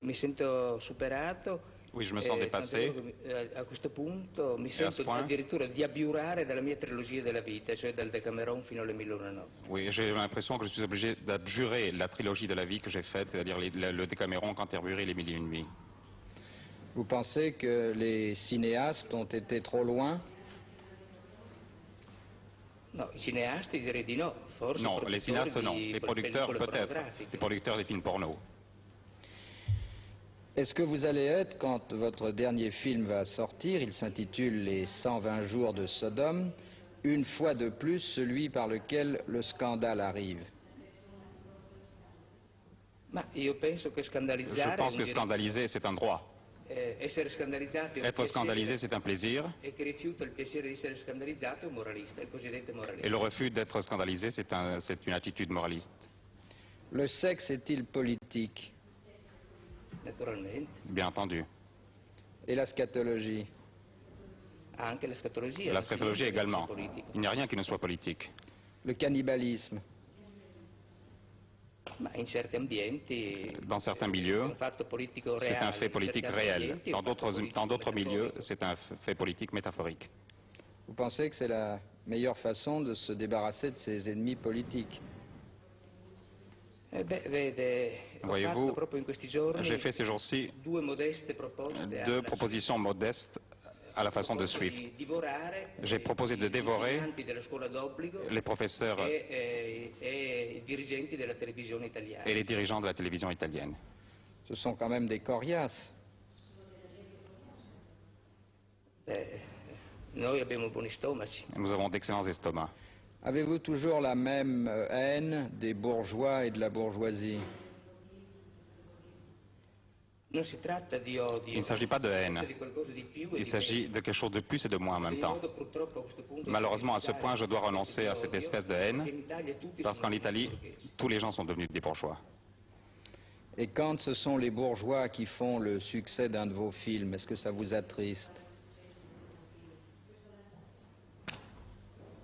mi sento superato. Oui, je me sens dépassé. A questo punto mi Et à ce sento point, addirittura di abiurare dalla mia trilogia della vita, cioè dal Decameron fino alle 1001 notti. oui, j'ai l'impression que je suis obligé d'abjurer la trilogie de la vie que j'ai faite, c'est-à-dire le Décaméron, Canterbury et les Mille et une nuits. Vous pensez que les cinéastes ont été trop loin? No, i cineasti direi di no, forse Non, les cinéastes non, les producteurs peut-être, les producteurs des films porno. Est-ce que vous allez être, quand votre dernier film va sortir, il s'intitule Les 120 jours de Sodome, une fois de plus celui par lequel le scandale arrive? Ma io penso che Je scandalizzare pense que scandaliser, c'est un droit. essere scandalizzato è un Être piacere, scandalisé, c'est un plaisir. e chi rifiuta il piacere di essere scandalizzato è un moralista, il cosiddetto moralista. Et le refus d'être scandalisé, c'est une attitude moraliste. Le sexe est-il politique? Naturalmente. Bien entendu. Et la scatologie? Anche la scatologia. La scatologie également. Politica. Il n'y a rien qui ne soit politique. Le cannibalisme? Ma in certi ambienti, Dans certains milieux, è un fatto politico c'est reale, un fait in politique certi réel. ambienti è Dans un fatto politico d'autres milieux, metaforico. c'est un fait politique métaphorique. Vous pensez que c'est la meilleure façon de se débarrasser de ses ennemis politiques? Vede, ho Voyez-vous, fatto proprio in questi giorni j'ai fait ces jours-ci due modeste proposte deux propositions modestes à la façon de Swift. di divorare J'ai proposé de gli dévorer insegnanti della scuola d'obbligo les professeurs e i dirigenti della televisione italiana. et les dirigeants de la télévision italienne. Ce sont quand même des coriaces. Noi abbiamo buoni stomaci. Nous avons d'excellents estomacs. Avez-vous toujours la même haine des bourgeois et de la bourgeoisie? Non si tratta di odio, Il ne s'agit pas de haine. di qualcosa di più e Il di s'agit meno. de quelque chose de plus et de moins en même temps. Io purtroppo a questo punto Malheureusement, à ce point, je dois renoncer à cette odio, espèce de perché haine, in Italia tutti parce sono qu'en Italie, borghesi. tous les gens sont devenus des bourgeois. Et quand ce sont les bourgeois qui font le succès d'un de vos films, est-ce que ça vous attriste?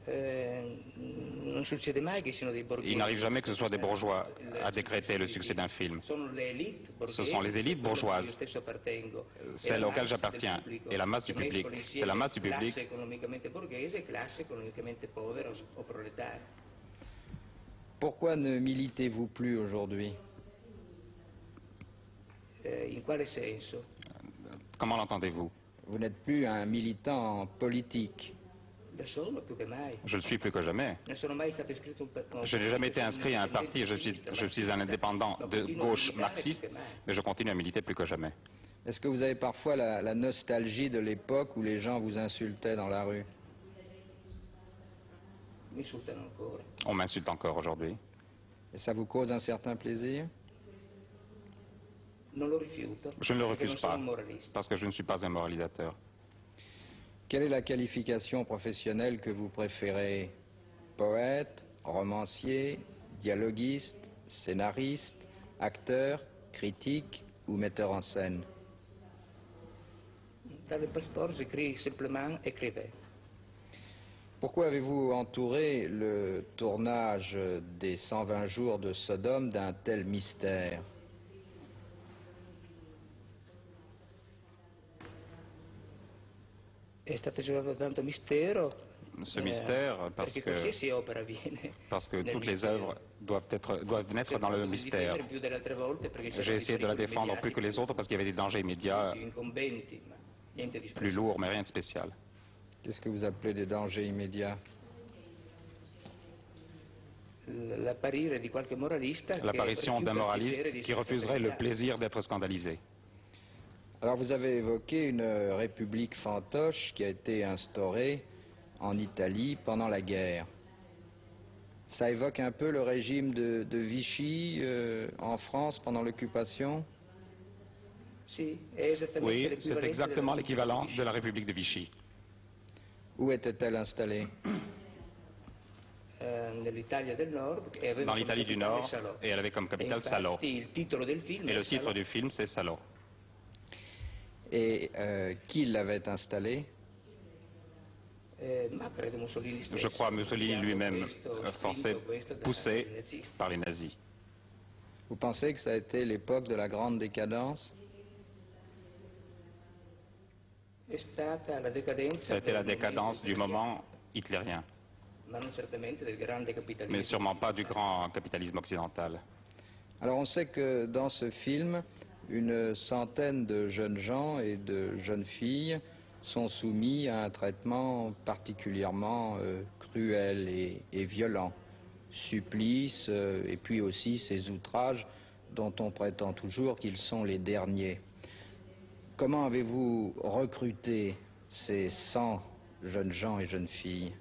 Non succede mai che siano dei borghesi. Il n'arrive jamais que ce soit des bourgeois à décréter le succès d'un film. Sono le élite borghesi, Ce sont les élites bourgeoises, io stesso appartengo, celle e la auquel masse j'appartiens, del pubblico, et la masse du che mescola public. insieme C'est la masse du classe public. economicamente borghese e classe economicamente povera o proletaria. Pourquoi ne militez-vous plus aujourd'hui? In quale senso? Comment l'entendez-vous? Vous n'êtes plus un militant politique. Da solo più che mai. Je le suis plus que jamais. Non sono mai stato iscritto Je n'ai jamais été inscrit à un parti, je suis un indépendant de gauche marxiste, mais je continue à militer plus que jamais. Est-ce que vous avez parfois la nostalgie de l'époque où les gens vous insultaient dans la rue? Mi insultano ancora. On m'insulte encore aujourd'hui. Et ça vous cause un certain plaisir? Non lo rifiuto. Je ne le perché refuse non sono pas, un moralista. parce que je ne suis pas un moralisateur. Quelle est la qualification professionnelle que vous préférez? Poète, romancier, dialoguiste, scénariste, acteur, critique ou metteur en scène? Dans le passeport, j'écris simplement écrivain. Pourquoi avez-vous entouré le tournage des 120 jours de Sodome d'un tel mystère? È stato girato tanto mistero. Ce mystère, parce perché que, qualsiasi opera viene parce que nel toutes les mistero. œuvres doivent naître dans le Cerco di mystère. difendere più delle altre volte perché c'erano J'ai essayé de la dei pericoli défendre plus que les mediatici, autres parce qu'il y avait des dangers immédiats, più incombenti, ma niente di plus speciale. lourds, mais rien de spécial. Qu'est-ce que vous appelez des dangers immédiats? L'apparire di qualche moralista che L'apparition rifiuta d'un il moraliste piacere di qui essere refuserait le scandalizzato. plaisir d'être scandalisé. Alors vous avez évoqué une république fantoche qui a été instaurée en Italie pendant la guerre. Ça évoque un peu le régime de Vichy en France pendant l'occupation? Sì, è esattamente Oui, c'est l'equivalente exactement della l'équivalent République de la République de Vichy. Où était-elle installée? Nell'Italia del Nord e aveva Dans come l'Italie du capitale Nord, Salò. et elle avait comme capitale Infatti, Salò. il titolo del film Et è le titre Salò. du film, c'est Salò. Et qui l'avait installée? Ma credo Mussolini stesso. Je crois Mussolini Abbiamo lui-même, questo, forcé, spinto questo dai poussé nazisti. par les nazis. Vous pensez que ça a été l'époque de la grande décadence? È stata la decadenza Ça a été la del décadence momento du italiano, moment hitlérien, ma non certamente del grande capitalismo. mais sûrement pas du grand capitalisme occidental. Alors on sait que dans ce film, une centaine de jeunes gens et de jeunes filles sont soumis à un traitement particulièrement cruel et violent. Supplices et puis aussi ces outrages dont on prétend toujours qu'ils sont les derniers. Comment avez-vous recruté ces 100 jeunes gens et jeunes filles?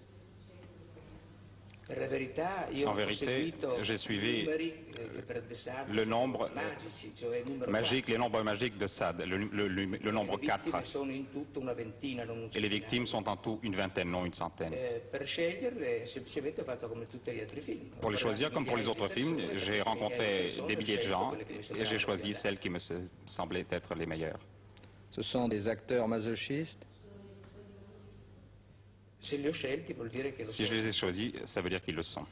Per la verità, io En ho vérité, seguito j'ai suivi numeri che per De Sade le sono nombre magici, cioè il numero magique, 4. les nombres magiques de Sade, le nombre Le vittime 4. sono in tutto una ventina, non un Et les centinaio. victimes sont en tout une vingtaine, non une centaine. Per sceglierle, semplicemente ho fatto come tutti gli altri film. Pour les choisir, comme pour les autres films, j'ai rencontré des milliers de gens et j'ai choisi celles qui me semblaient être les meilleures. Ce sont des acteurs masochistes? Se li ho scelti vuol dire che lo Si je sono. les ai choisis, ça veut dire qu'ils le sont.